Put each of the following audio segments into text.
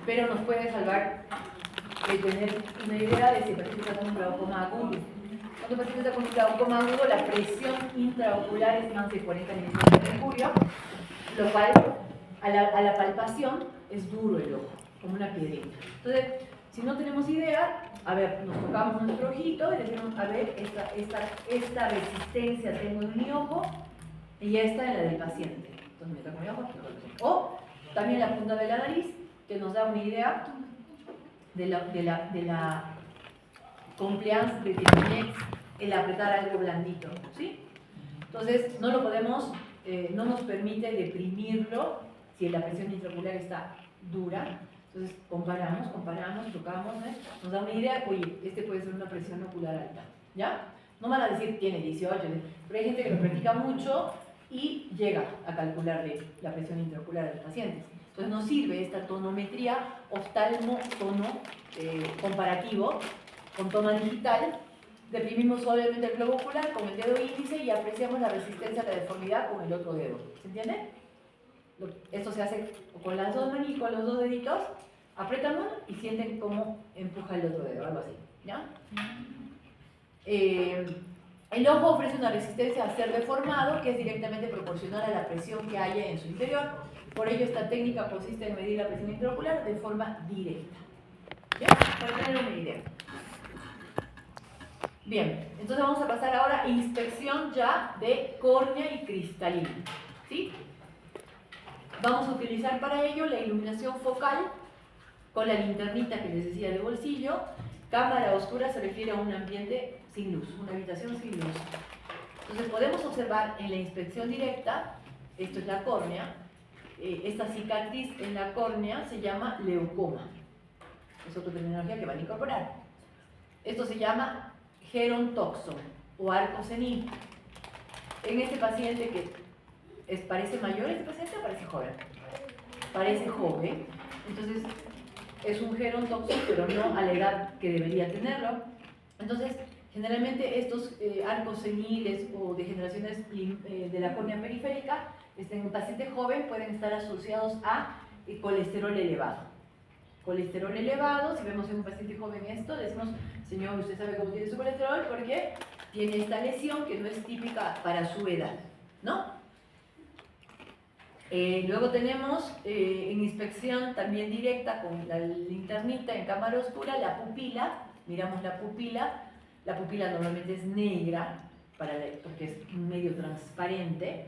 pero nos puede salvar de tener una idea de si el paciente está con un glaucoma agudo. Cuando el paciente está con un glaucoma agudo, la presión intraocular es más de 40 milímetros de mercurio, lo cual a la palpación es duro el ojo, como una piedrita. Entonces, si no tenemos idea, a ver, nos tocamos nuestro ojito y decimos, a ver, esta resistencia tengo en mi ojo y esta en la del paciente. Entonces me toco mi ojo, o también la punta de la nariz, que nos da una idea de la compliance de Timinex, el apretar algo blandito, ¿sí? Entonces no lo podemos, no nos permite deprimirlo si la presión intraocular está dura. Entonces comparamos, tocamos, nos da una idea, oye, este puede ser una presión ocular alta, ¿ya? No van a decir tiene 18, pero hay gente que lo practica mucho y llega a calcularle la presión intraocular a los pacientes. Entonces nos sirve esta tonometría oftalmo-tono comparativo con toma digital. Deprimimos suavemente el globo ocular con el dedo índice y apreciamos la resistencia a la deformidad con el otro dedo. ¿Se entiende? Esto se hace con las dos manos y con los dos deditos. Apretan uno y sienten cómo empuja el otro dedo, algo así. ¿Ya? El ojo ofrece una resistencia a ser deformado que es directamente proporcional a la presión que haya en su interior. Por ello, esta técnica consiste en medir la presión intraocular de forma directa. ¿Ya? Para tener una idea. Bien, entonces vamos a pasar ahora a inspección ya de córnea y cristalina. ¿Sí? Vamos a utilizar para ello la iluminación focal con la linternita que les decía de bolsillo. Cámara oscura se refiere a un ambiente sin luz, una habitación sin luz. Entonces podemos observar en la inspección directa, esto es la córnea, esta cicatriz en la córnea se llama leucoma. Es otra terminología que van a incorporar. Esto se llama gerontoxo o arco senil. En este paciente que parece mayor, ¿este paciente o parece joven? Parece joven. Entonces es un gerontoxo, pero no a la edad que debería tenerlo. Entonces, generalmente estos arcos seniles o degeneraciones de la córnea periférica en un paciente joven pueden estar asociados a colesterol elevado. Colesterol elevado, si vemos en un paciente joven esto, decimos, señor, usted sabe cómo tiene su colesterol porque tiene esta lesión que no es típica para su edad, ¿no? Luego tenemos en inspección también directa con la linternita en cámara oscura la pupila. Miramos la pupila normalmente es negra porque es medio transparente,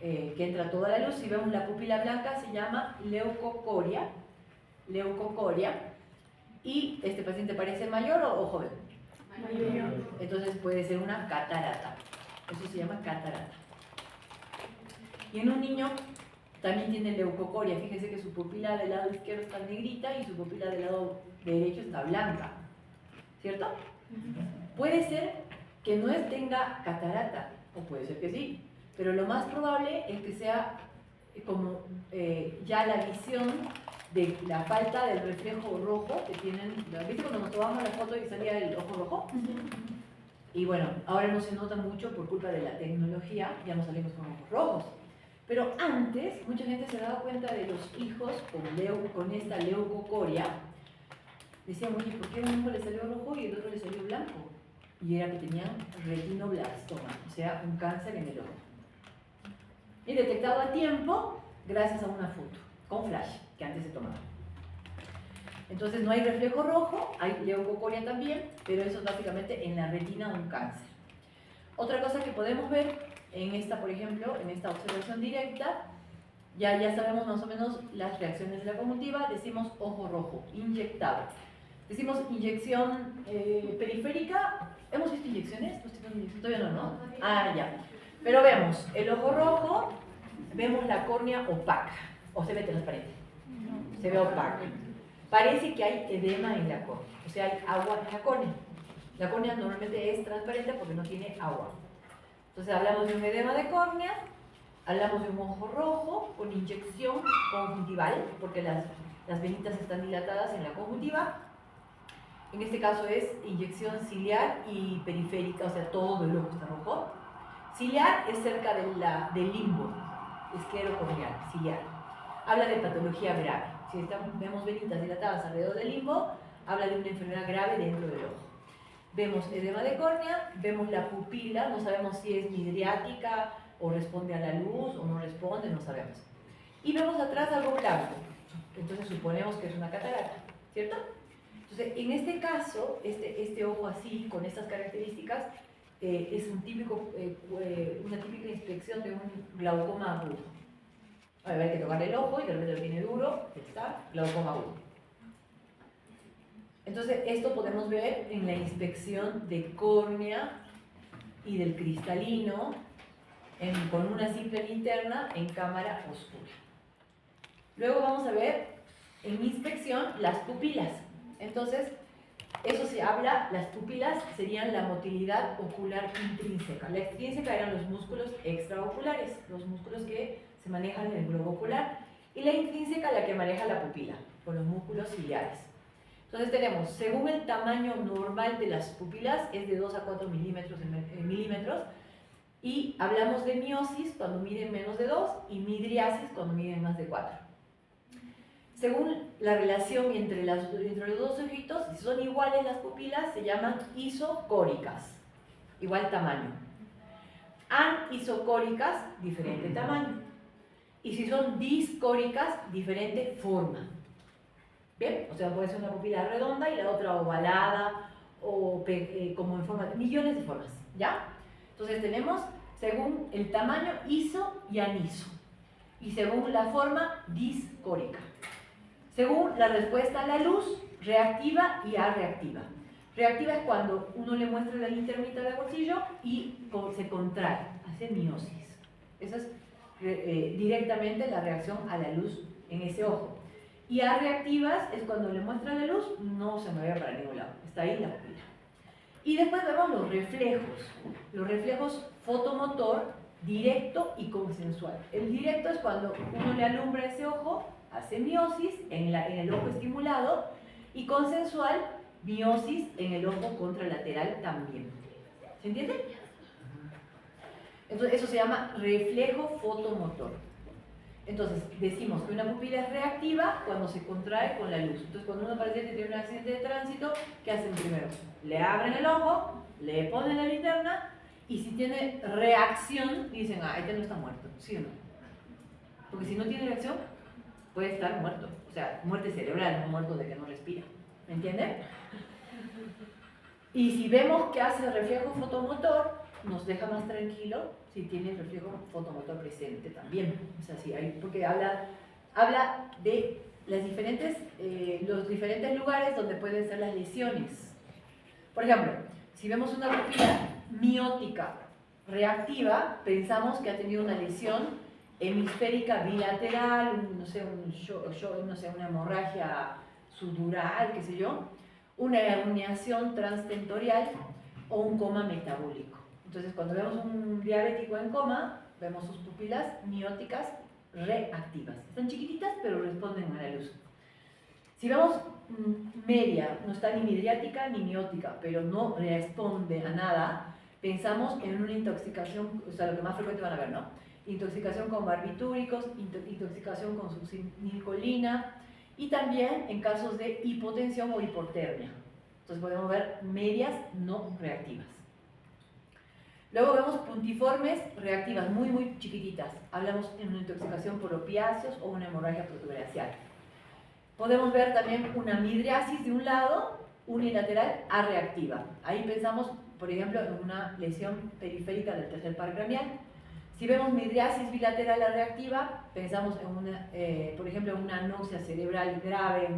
que entra toda la luz. Si vemos la pupila blanca se llama leucocoria, y este paciente parece mayor o joven. Mayor. Entonces puede ser una catarata, eso se llama catarata. Y en un niño también tiene leucocoria. Fíjense que su pupila del lado izquierdo está negrita y su pupila del lado derecho está blanca, ¿cierto? Puede ser que no tenga catarata, o puede ser que sí, pero lo más probable es que sea como ya la visión de la falta del reflejo rojo que tienen. ¿Viste cuando nos tomamos la foto y salía el ojo rojo? Y bueno, ahora no se nota mucho por culpa de la tecnología, ya no salimos con ojos rojos. Pero antes, mucha gente se daba cuenta de los hijos con esta leucocoria. Decían, oye, ¿por qué a un hijo le salió rojo y el otro le salió blanco? Y era que tenían retinoblastoma, o sea, un cáncer en el ojo. Y detectado a tiempo gracias a una foto, con flash, que antes se tomaba. Entonces no hay reflejo rojo, hay leucocoria también, pero eso es básicamente en la retina un cáncer. Otra cosa que podemos ver en esta, por ejemplo, en esta observación directa, ya sabemos más o menos las reacciones de la conjuntiva. Decimos ojo rojo, inyectado. Decimos inyección periférica. ¿Hemos visto inyecciones? Todavía no, ¿no? Ah, ya. Pero vemos el ojo rojo, vemos la córnea opaca, o se ve transparente. Se ve opaca. Parece que hay edema en la córnea, o sea, hay agua en la córnea. La córnea normalmente es transparente porque no tiene agua. Entonces hablamos de un edema de córnea, hablamos de un ojo rojo con inyección conjuntival, porque las venitas están dilatadas en la conjuntiva. En este caso es inyección ciliar y periférica, o sea, todo el ojo está rojo. Ciliar es cerca del limbo esclerocorneal, ciliar. Habla de patología grave. si vemos venitas dilatadas alrededor del limbo, habla de una enfermedad grave dentro del ojo. Vemos edema de córnea, vemos la pupila, no sabemos si es midriática o responde a la luz o no responde, no sabemos. Y vemos atrás algo blanco, entonces suponemos que es una catarata, ¿cierto? Entonces, en este caso, este ojo así, con estas características, es una típica inspección de un glaucoma agudo. A ver, hay que tocar el ojo y de repente lo tiene duro, está, glaucoma agudo. Entonces, esto podemos ver en la inspección de córnea y del cristalino con una simple linterna en cámara oscura. Luego vamos a ver en inspección las pupilas. Entonces, eso se habla, las pupilas serían la motilidad ocular intrínseca. La extrínseca eran los músculos extraoculares, los músculos que se manejan en el globo ocular, y la intrínseca la que maneja la pupila, con los músculos ciliares. Entonces tenemos, según el tamaño normal de las pupilas, es de 2 a 4 milímetros, y hablamos de miosis cuando miden menos de 2 y midriasis cuando miden más de 4. Según la relación entre los dos ojitos, si son iguales las pupilas, se llaman isocóricas, igual tamaño. Anisocóricas, diferente tamaño. Y si son discóricas, diferente forma. ¿Bien? O sea, puede ser una pupila redonda y la otra ovalada o como en forma de millones de formas. ¿Ya? Entonces tenemos, según el tamaño, iso y aniso. Y según la forma, discórica. Según la respuesta a la luz, reactiva y arreactiva. Reactiva es cuando uno le muestra la linternita del bolsillo y se contrae, hace miosis. Esa es directamente la reacción a la luz en ese ojo. Y arreactivas es cuando le muestra la luz, no se mueve para ningún lado, está ahí la pupila. Y después vemos los reflejos fotomotor directo y consensual. El directo es cuando uno le alumbra ese ojo, hace miosis en el ojo estimulado, y consensual, miosis en el ojo contralateral también. ¿Se entiende? Entonces eso se llama reflejo fotomotor. Entonces decimos que una pupila es reactiva cuando se contrae con la luz. Entonces cuando un paciente tiene un accidente de tránsito, ¿qué hacen primero? Le abren el ojo, le ponen la linterna, y si tiene reacción, dicen, este no está muerto, ¿sí o no? Porque si no tiene reacción, puede estar muerto. O sea, muerte cerebral, no muerto de que no respira. ¿Me entienden? Y si vemos que hace reflejo fotomotor, nos deja más tranquilo si tiene reflejo fotomotor presente también. O sea, sí, porque habla de los diferentes lugares donde pueden ser las lesiones. Por ejemplo, si vemos una pupila miótica reactiva, pensamos que ha tenido una lesión hemisférica bilateral, una hemorragia sudural, qué sé yo, una herniación transtentorial o un coma metabólico. Entonces, cuando vemos un diabético en coma, vemos sus pupilas mióticas reactivas. Están chiquititas, pero responden a la luz. Si vemos media, no está ni midriática ni miótica, pero no responde a nada, pensamos en una intoxicación, o sea, lo que más frecuente van a ver, ¿no? Intoxicación con barbitúricos, intoxicación con succinilcolina, y también en casos de hipotensión o hipotermia. Entonces podemos ver medias no reactivas. Luego vemos puntiformes reactivas, muy muy chiquititas. Hablamos en una intoxicación por opiáceos o una hemorragia protuberancial. Podemos ver también una midriasis de un lado, unilateral arreactiva. Ahí pensamos, por ejemplo, en una lesión periférica del tercer par craneal. Si vemos midriasis bilateral arreactiva, pensamos en por ejemplo, en una anoxia cerebral grave,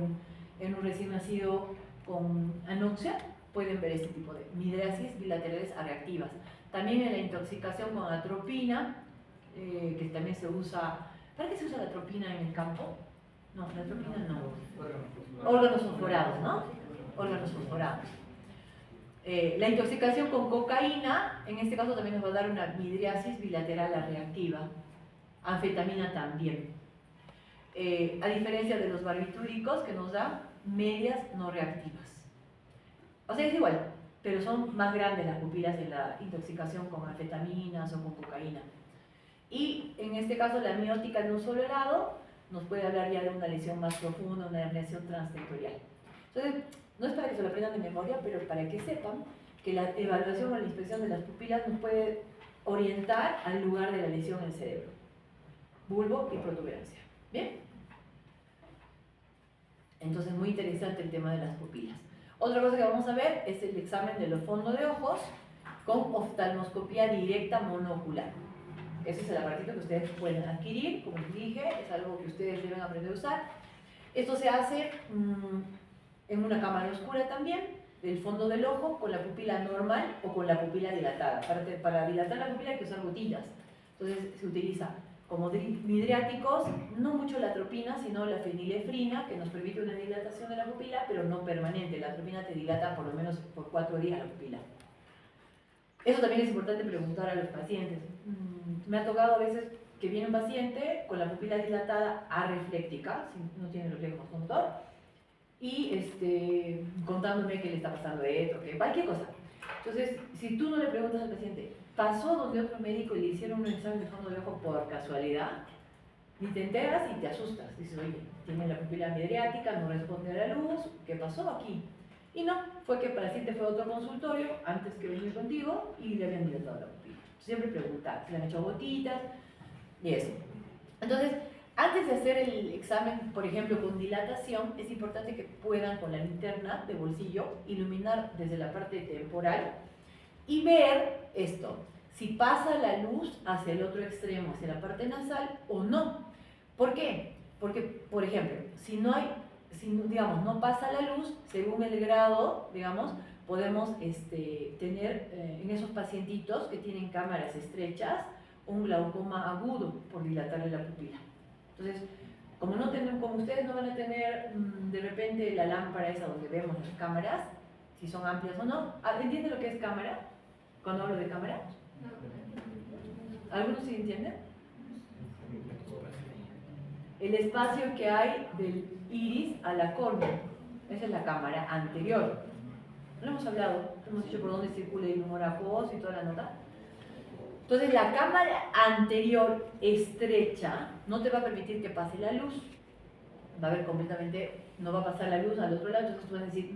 en un recién nacido con anoxia, pueden ver este tipo de midriasis bilaterales arreactivas. También en la intoxicación con atropina, que también se usa. ¿Para qué se usa la atropina en el campo? No, la atropina no. Órganos fosforados, ¿no? Órganos fosforados. La intoxicación con cocaína, en este caso también nos va a dar una midriasis bilateral reactiva. Anfetamina también. A diferencia de los barbitúricos, que nos da medias no reactivas. O sea, es igual, pero son más grandes las pupilas en la intoxicación con anfetaminas o con cocaína. Y en este caso la miótica de un solo lado nos puede hablar ya de una lesión más profunda, una herniación transtentorial. Entonces, no es para que se lo aprendan de memoria, pero para que sepan que la evaluación o la inspección de las pupilas nos puede orientar al lugar de la lesión en el cerebro. Bulbo y protuberancia. ¿Bien? Entonces, muy interesante el tema de las pupilas. Otra cosa que vamos a ver es el examen de los fondos de ojos con oftalmoscopía directa monoocular. Ese es el aparatito que ustedes pueden adquirir, como les dije, es algo que ustedes deben aprender a usar. Esto se hace en una cámara oscura también, del fondo del ojo, con la pupila normal o con la pupila dilatada. Para dilatar la pupila hay que usar gotillas. Entonces se utiliza como midriáticos, no mucho la atropina, sino la fenilefrina, que nos permite una dilatación de la pupila, pero no permanente. La atropina te dilata por lo menos por 4 días la pupila. Eso también es importante preguntar a los pacientes. Me ha tocado a veces que viene un paciente con la pupila dilatada arefléctica, si no tiene reflejo conductor, y contándome qué le está pasando esto, que cualquier cosa. Entonces, si tú no le preguntas al paciente, ¿pasó donde otro médico y le hicieron un examen de fondo de ojo por casualidad? Ni te enteras y te asustas. Dices, oye, tiene la pupila midriática, no responde a la luz, ¿qué pasó aquí? Y no, fue que el paciente fue a otro consultorio antes que venir contigo y le habían dilatado la pupila. Siempre preguntar, si le han hecho gotitas y eso. Entonces, antes de hacer el examen, por ejemplo, con dilatación, es importante que puedan con la linterna de bolsillo iluminar desde la parte temporal y ver esto, si pasa la luz hacia el otro extremo, hacia la parte nasal o no. ¿Por qué? Porque, por ejemplo, si digamos, no pasa la luz, según el grado, digamos, podemos tener en esos pacientitos que tienen cámaras estrechas un glaucoma agudo por dilatarle la pupila. Entonces, como ustedes no van a tener de repente la lámpara esa donde vemos las cámaras, si son amplias o no, ¿entienden lo que es cámara? Cuando hablo de cámara. ¿Algunos sí entienden? El espacio que hay del iris a la córnea. Esa es la cámara anterior. No hemos hablado, hemos dicho por dónde circula el humor acuoso y toda la nota. Entonces la cámara anterior estrecha no te va a permitir que pase la luz. Va a haber completamente, no va a pasar la luz al otro lado. Entonces tú vas a decir,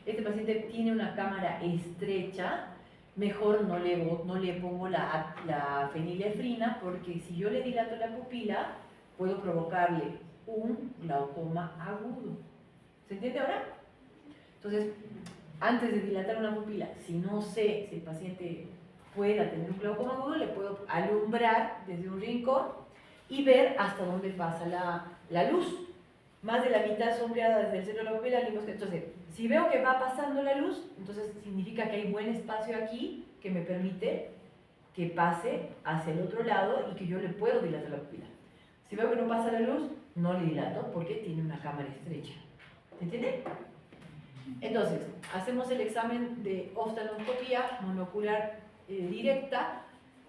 este paciente tiene una cámara estrecha, mejor no le pongo la fenilefrina, porque si yo le dilato la pupila, puedo provocarle un glaucoma agudo. ¿Se entiende ahora? Entonces, antes de dilatar una pupila, si no sé si el paciente pueda tener un glaucoma agudo, le puedo alumbrar desde un rincón y ver hasta dónde pasa la luz. Más de la mitad sombreada desde el centro de la pupila. Entonces, si veo que va pasando la luz, entonces significa que hay buen espacio aquí que me permite que pase hacia el otro lado y que yo le puedo dilatar la pupila. Si veo que no pasa la luz, no le dilato porque tiene una cámara estrecha. ¿Entienden? Entonces, hacemos el examen de oftalmoscopía monocular directa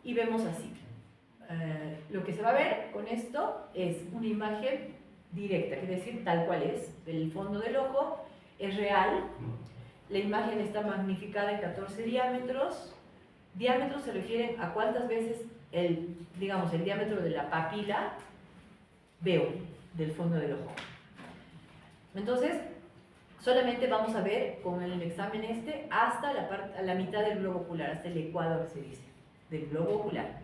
y vemos así. Lo que se va a ver con esto es una imagen directa, quiere decir tal cual es, del fondo del ojo, es real. La imagen está magnificada en 14 diámetros. Diámetros se refieren a cuántas veces el diámetro de la papila veo del fondo del ojo. Entonces, solamente vamos a ver con el examen hasta la mitad del globo ocular, hasta el ecuador se dice, del globo ocular.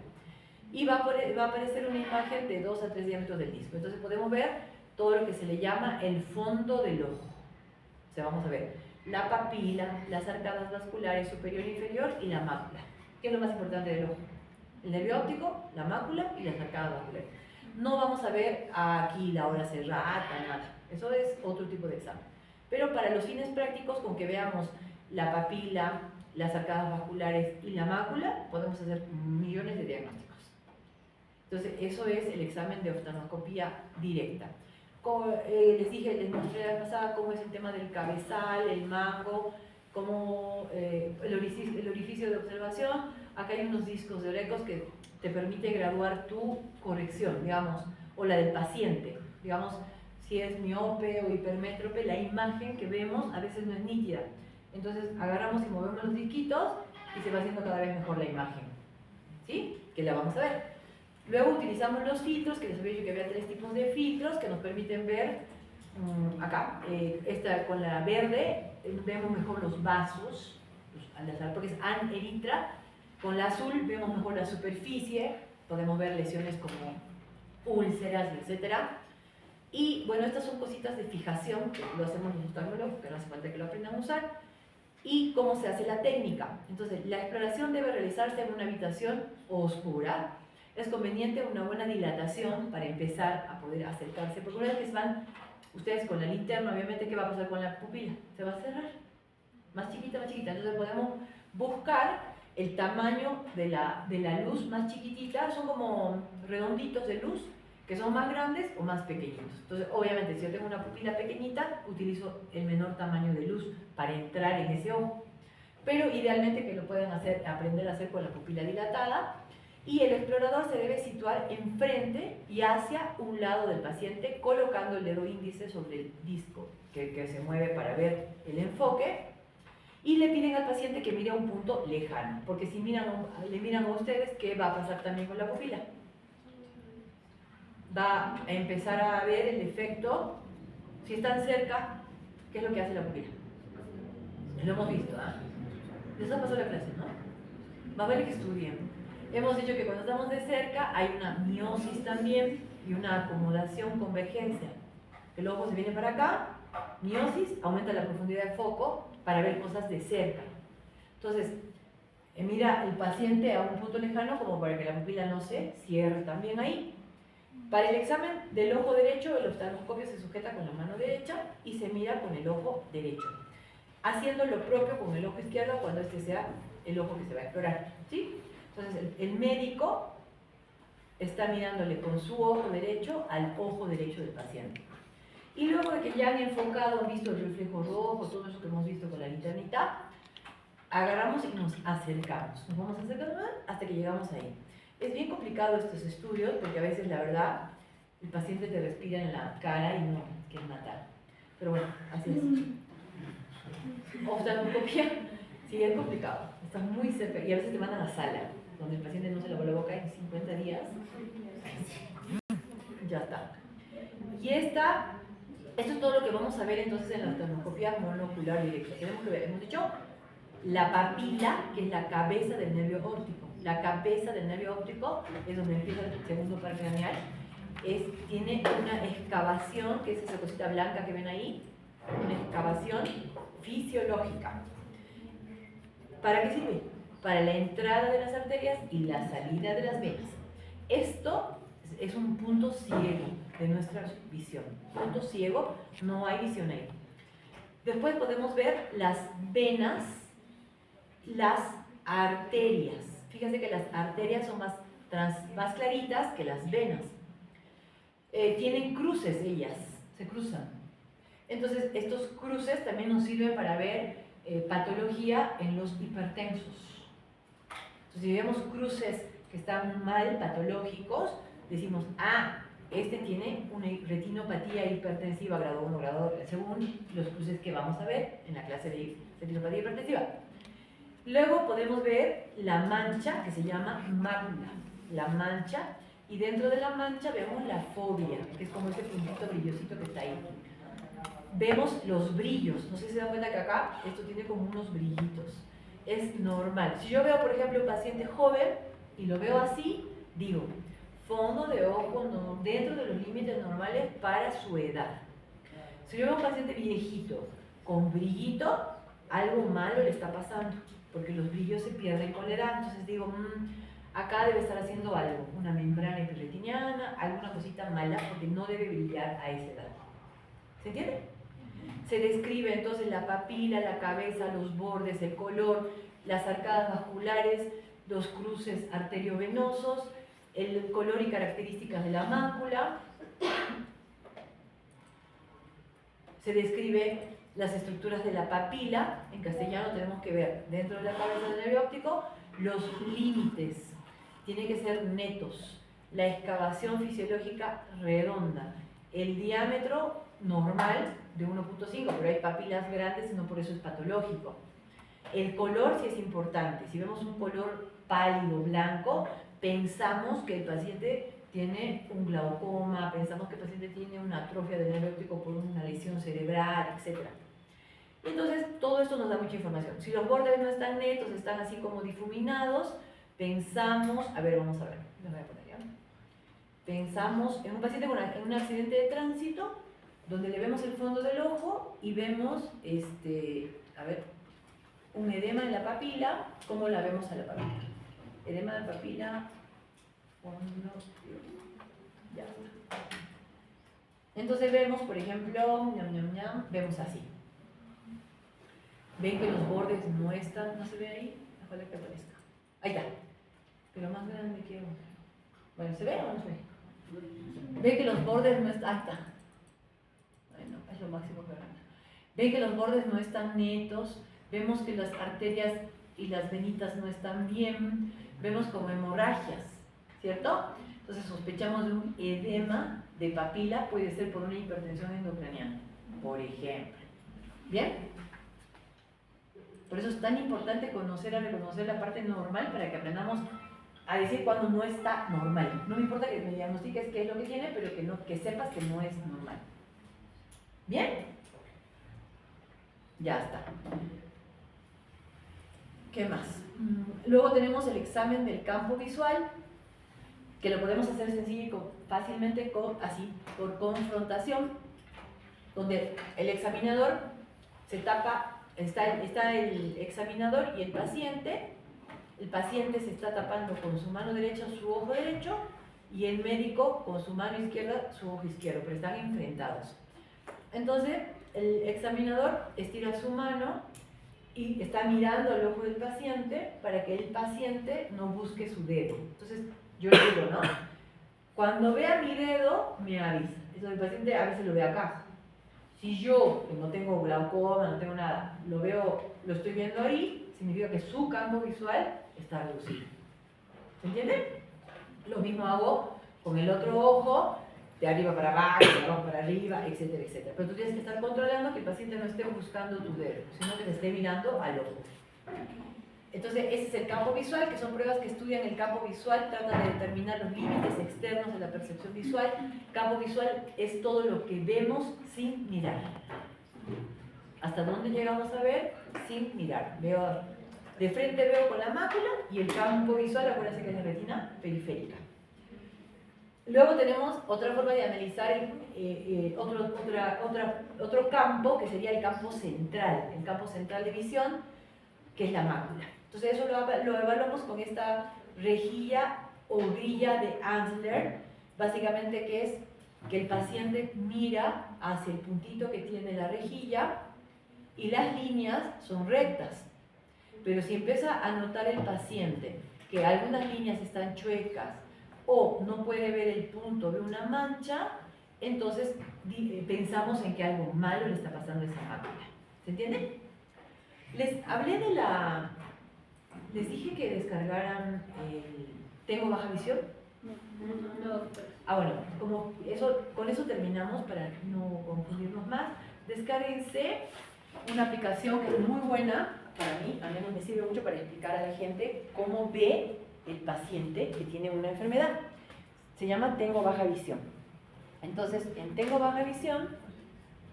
Y va a aparecer una imagen de 2 a 3 diámetros del disco. Entonces podemos ver todo lo que se le llama el fondo del ojo. O sea, vamos a ver la papila, las arcadas vasculares superior e inferior y la mácula. ¿Qué es lo más importante del ojo? El nervio óptico, la mácula y las arcadas vasculares. No vamos a ver aquí la hora cerrada, nada. Eso es otro tipo de examen. Pero para los fines prácticos, con que veamos la papila, las arcadas vasculares y la mácula, podemos hacer millones de diagnósticos. Entonces, eso es el examen de oftalmoscopía directa. Como, les mostré la vez pasada cómo es el tema del cabezal, el mango, cómo el orificio de observación. Acá hay unos discos de Orecos que te permite graduar tu corrección, digamos, o la del paciente. Digamos, si es miope o hipermétrope, la imagen que vemos a veces no es nítida. Entonces agarramos y movemos los disquitos y se va haciendo cada vez mejor la imagen. ¿Sí? Que la vamos a ver. Luego utilizamos los filtros, que les había dicho que había 3 tipos de filtros que nos permiten ver acá. Esta con la verde vemos mejor los vasos, al azar, porque es aneritra. Con la azul vemos mejor la superficie, podemos ver lesiones como úlceras, etc. Y bueno, estas son cositas de fijación, que lo hacemos los oftalmólogos, que no hace falta que lo aprendan a usar. Y cómo se hace la técnica. Entonces, la exploración debe realizarse en una habitación oscura. Es conveniente una buena dilatación para empezar a poder acercarse, porque una vez que van ustedes con la linterna, obviamente, ¿qué va a pasar con la pupila? Se va a cerrar, más chiquita, más chiquita. Entonces podemos buscar el tamaño de la luz más chiquitita, son como redonditos de luz, que son más grandes o más pequeñitos. Entonces, obviamente, si yo tengo una pupila pequeñita, utilizo el menor tamaño de luz para entrar en ese ojo. Pero idealmente que lo puedan hacer, aprender a hacer con la pupila dilatada. Y el explorador se debe situar enfrente y hacia un lado del paciente, colocando el dedo índice sobre el disco que se mueve para ver el enfoque. Y le piden al paciente que mire a un punto lejano, porque si le miran a ustedes, ¿qué va a pasar también con la pupila? Va a empezar a ver el efecto. Si están cerca, ¿qué es lo que hace la pupila? Lo hemos visto, ¿ah? Les ha pasado la clase, ¿no? Va a ver que estudien. Hemos dicho que cuando estamos de cerca hay una miosis también y una acomodación, convergencia. El ojo se viene para acá, miosis, aumenta la profundidad de foco para ver cosas de cerca. Entonces, mira el paciente a un punto lejano como para que la pupila no se cierre también ahí. Para el examen del ojo derecho, el oftalmoscopio se sujeta con la mano derecha y se mira con el ojo derecho, haciendo lo propio con el ojo izquierdo cuando este sea el ojo que se va a explorar, ¿sí? Entonces, el médico está mirándole con su ojo derecho al ojo derecho del paciente. Y luego de que ya han enfocado, han visto el reflejo rojo, todo eso que hemos visto con la linternita, agarramos y nos acercamos. Nos vamos acercando hasta que llegamos ahí. Es bien complicado estos estudios porque a veces, la verdad, el paciente te respira en la cara y no quiere matar. Pero bueno, así es. Oftalmoscopía, sí, es complicado. Está muy cerca y a veces te mandan a sala, donde el paciente no se lavó la boca en 50 días. Ya está. Y esto es todo lo que vamos a ver entonces en la oftalmoscopía monocular directa. Tenemos que ver, hemos dicho, la papila, que es la cabeza del nervio óptico. La cabeza del nervio óptico es donde empieza el segundo par craneal. Tiene una excavación, que es esa cosita blanca que ven ahí, una excavación fisiológica. ¿Para qué sirve? Para la entrada de las arterias y la salida de las venas. Esto es un punto ciego de nuestra visión. Punto ciego, no hay visión ahí. Después podemos ver las venas, las arterias. Fíjense que las arterias son más claritas que las venas. Tienen cruces ellas, se cruzan. Entonces, estos cruces también nos sirven para ver patología en los hipertensos. Entonces, si vemos cruces que están mal, patológicos, decimos, este tiene una retinopatía hipertensiva grado 1, grado 2, según los cruces que vamos a ver en la clase de retinopatía hipertensiva. Luego podemos ver la mancha, que se llama mácula, la mancha, y dentro de la mancha vemos la fobia, que es como ese puntito brillosito que está ahí. Vemos los brillos, no sé si se dan cuenta que acá esto tiene como unos brillitos, es normal. Si yo veo, por ejemplo, un paciente joven y lo veo así, digo, fondo de ojo no, dentro de los límites normales para su edad. Si yo veo un paciente viejito con brillito, algo malo le está pasando, porque los brillos se pierden con la edad. Entonces digo, acá debe estar haciendo algo, una membrana hiperretiniana, alguna cosita mala, porque no debe brillar a esa edad. ¿Se entiende? Se describe entonces la papila, la cabeza, los bordes, el color, las arcadas vasculares, los cruces arteriovenosos, el color y características de la mácula. Se describe las estructuras de la papila. En castellano tenemos que ver dentro de la cabeza del nervio óptico los límites. Tienen que ser netos. La excavación fisiológica redonda. El diámetro normal de 1.5, pero hay papilas grandes y no por eso es patológico. El color sí es importante. Si vemos un color pálido, blanco, pensamos que el paciente tiene un glaucoma, pensamos que el paciente tiene una atrofia del nervio óptico por una lesión cerebral, etc. Entonces, todo esto nos da mucha información. Si los bordes no están netos, están así como difuminados, pensamos, a ver, vamos a ver, me voy a poner ya. Pensamos en un paciente con un accidente de tránsito, donde le vemos el fondo del ojo y vemos, a ver, un edema en la papila. ¿Cómo la vemos a la papila? Edema de papila, fondo, ya está. Entonces vemos, por ejemplo, vemos así. Ven que los bordes no están, ¿no se ve ahí? Ojalá que aparezca. Ahí está. Pero más grande quiero. Bueno, ¿se ve o no se ve? Ven que los bordes no están, ahí está. Bueno, es lo máximo que gana. Ven que los bordes no están netos, vemos que las arterias y las venitas no están bien, vemos como hemorragias, ¿cierto? Entonces sospechamos de un edema de papila, puede ser por una hipertensión endocraniana, por ejemplo. ¿Bien? Por eso es tan importante conocer a reconocer la parte normal para que aprendamos a decir cuando no está normal. No me importa que me diagnostiques qué es lo que tiene, pero que sepas que no es normal. ¿Bien? Ya está. ¿Qué más? Luego tenemos el examen del campo visual, que lo podemos hacer sencillo y fácilmente así, por confrontación, donde el examinador se tapa, está el examinador y el paciente se está tapando con su mano derecha su ojo derecho y el médico con su mano izquierda su ojo izquierdo, pero están enfrentados. Entonces, el examinador estira su mano y está mirando al ojo del paciente para que el paciente no busque su dedo. Entonces, yo le digo, ¿no? Cuando vea mi dedo, me avisa. Eso el paciente a veces lo ve acá. Si yo, que no tengo glaucoma, no tengo nada, lo estoy viendo ahí, significa que su campo visual está reducido. ¿Se entiende? Lo mismo hago con el otro ojo, de arriba para abajo, de abajo para arriba, etcétera, etcétera. Pero tú tienes que estar controlando que el paciente no esté buscando tu dedo, sino que te esté mirando al ojo. Entonces, ese es el campo visual, que son pruebas que estudian el campo visual, tratan de determinar los límites externos de la percepción visual. Campo visual es todo lo que vemos sin mirar. ¿Hasta dónde llegamos a ver? Sin mirar. De frente veo con la mácula y el campo visual, acuérdense que es la retina periférica. Luego tenemos otra forma de analizar otro campo, que sería el campo central de visión, que es la mácula. Entonces eso lo evaluamos con esta rejilla o grilla de Ansler, básicamente que es que el paciente mira hacia el puntito que tiene la rejilla y las líneas son rectas. Pero si empieza a notar el paciente que algunas líneas están chuecas o no puede ver el punto, ve una mancha, entonces pensamos en que algo malo le está pasando a esa mácula. ¿Se entiende? Les hablé les dije que descargaran el ¿Tengo baja visión? No. Ah, bueno, con eso terminamos para no confundirnos más. Descárguense una aplicación que es muy buena para mí, al menos me sirve mucho para explicar a la gente cómo ve el paciente que tiene una enfermedad. Se llama Tengo baja visión. Entonces, en Tengo baja visión,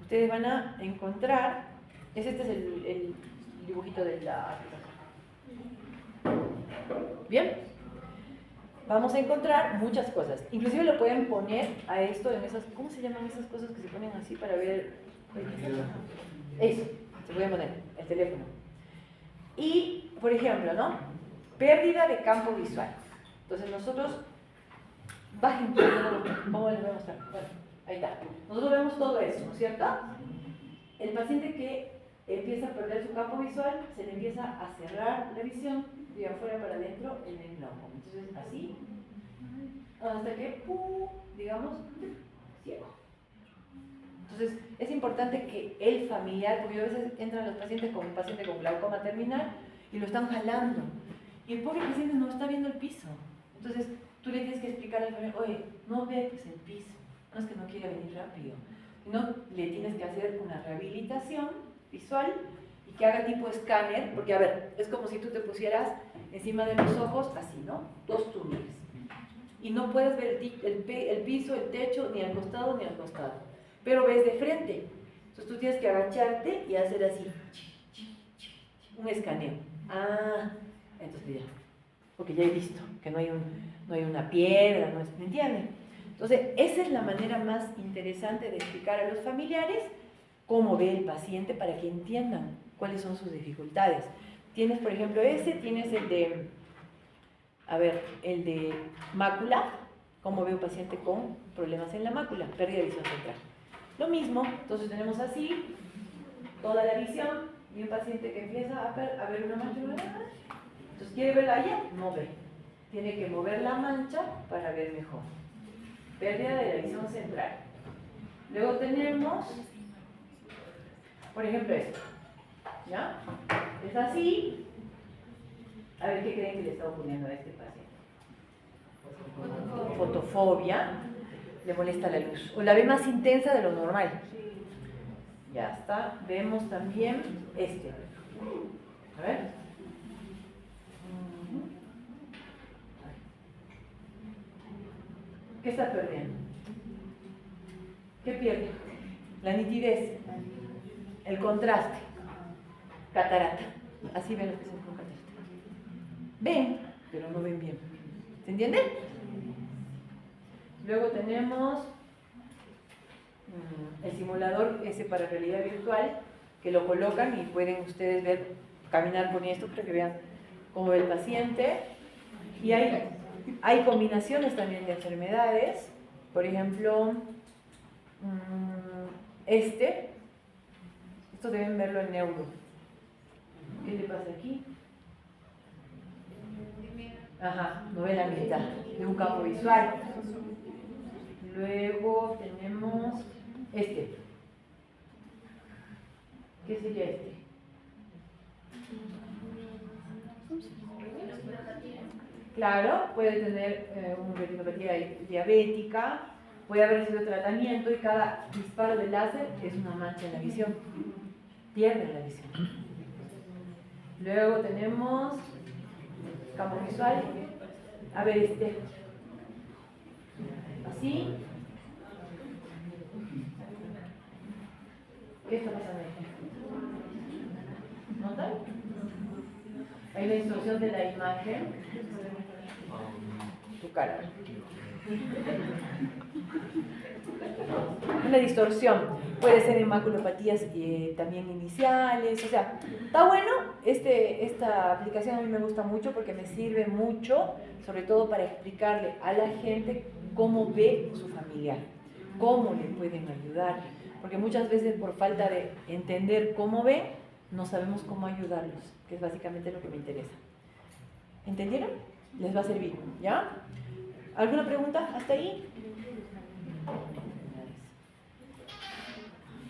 ustedes van a encontrar, este es el dibujito de la aplicación. Bien, vamos a encontrar muchas cosas. Inclusive lo pueden poner a esto en esas, ¿cómo se llaman esas cosas que se ponen así para ver? Eso, se pueden poner, el teléfono. Y, por ejemplo, ¿no? Pérdida de campo visual. Entonces nosotros, bajen todo, ¿cómo les voy a mostrar? Bueno, ahí está. Nosotros vemos todo eso, ¿no es cierto? El paciente que empieza a perder su campo visual, se le empieza a cerrar la visión de afuera para adentro en el glaucoma. Entonces, así, hasta que, digamos, ciego. Entonces, es importante que el familiar, porque a veces entran los pacientes con un paciente con glaucoma terminal y lo están jalando. Y el pobre paciente no está viendo el piso. Entonces, tú le tienes que explicar al familiar, oye, no ve pues el piso, no es que no quiera venir rápido, sino le tienes que hacer una rehabilitación visual y que haga tipo escáner, porque a ver, es como si tú te pusieras encima de los ojos, así, ¿no? 2 túneles. Y no puedes ver el piso, el techo, ni al costado ni al costado. Pero ves de frente. Entonces tú tienes que agacharte y hacer así. Un escaneo. Ah, entonces ya. Porque ya he visto que no hay una piedra, no es, ¿me entienden? Entonces, esa es la manera más interesante de explicar a los familiares cómo ve el paciente para que entiendan cuáles son sus dificultades. Tienes, por ejemplo, tienes el de, el de mácula, cómo ve un paciente con problemas en la mácula, pérdida de visión central. Lo mismo, entonces tenemos así, toda la visión, y un paciente que empieza a ver una mancha, entonces quiere verla allá, no ve. Tiene que mover la mancha para ver mejor. Pérdida de la visión central. Luego tenemos, por ejemplo, esto. ¿Ya? Es así. A ver qué creen que le está ocurriendo a este paciente. Fotofobia. Le molesta la luz. O la ve más intensa de lo normal. Ya está. Vemos también este. A ver. ¿Qué está perdiendo? ¿Qué pierde? La nitidez, el contraste, catarata. Así ven los pacientes con catarata. Ven, pero no ven bien. ¿Se entiende? Luego tenemos el simulador ese para realidad virtual, que lo colocan y pueden ustedes ver, caminar con esto para que vean cómo ve el paciente. Y hay combinaciones también de enfermedades, por ejemplo, esto deben verlo en neuro. ¿Qué le pasa aquí? Ajá, no ve la mitad, de un campo visual. Luego tenemos este. ¿Qué sería este? Claro, puede tener una retinopatía diabética, puede haber sido tratamiento y cada disparo de láser es una mancha en la visión. Pierde la visión. Luego tenemos campo visual. A ver así. ¿Qué está pasando aquí? ¿Notan? Hay la distorsión de la imagen. Tu cara. Una distorsión. Puede ser en maculopatías también iniciales. O sea, está bueno. Esta aplicación a mí me gusta mucho porque me sirve mucho, sobre todo para explicarle a la gente cómo ve su familiar, cómo le pueden ayudar. Porque muchas veces por falta de entender cómo ve, no sabemos cómo ayudarlos, que es básicamente lo que me interesa. ¿Entendieron? Les va a servir, ¿ya? ¿Alguna pregunta hasta ahí?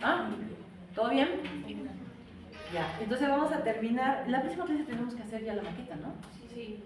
¿Ah? ¿Todo bien? Ya, entonces vamos a terminar. La próxima clase tenemos que hacer ya la maqueta, ¿no? Sí.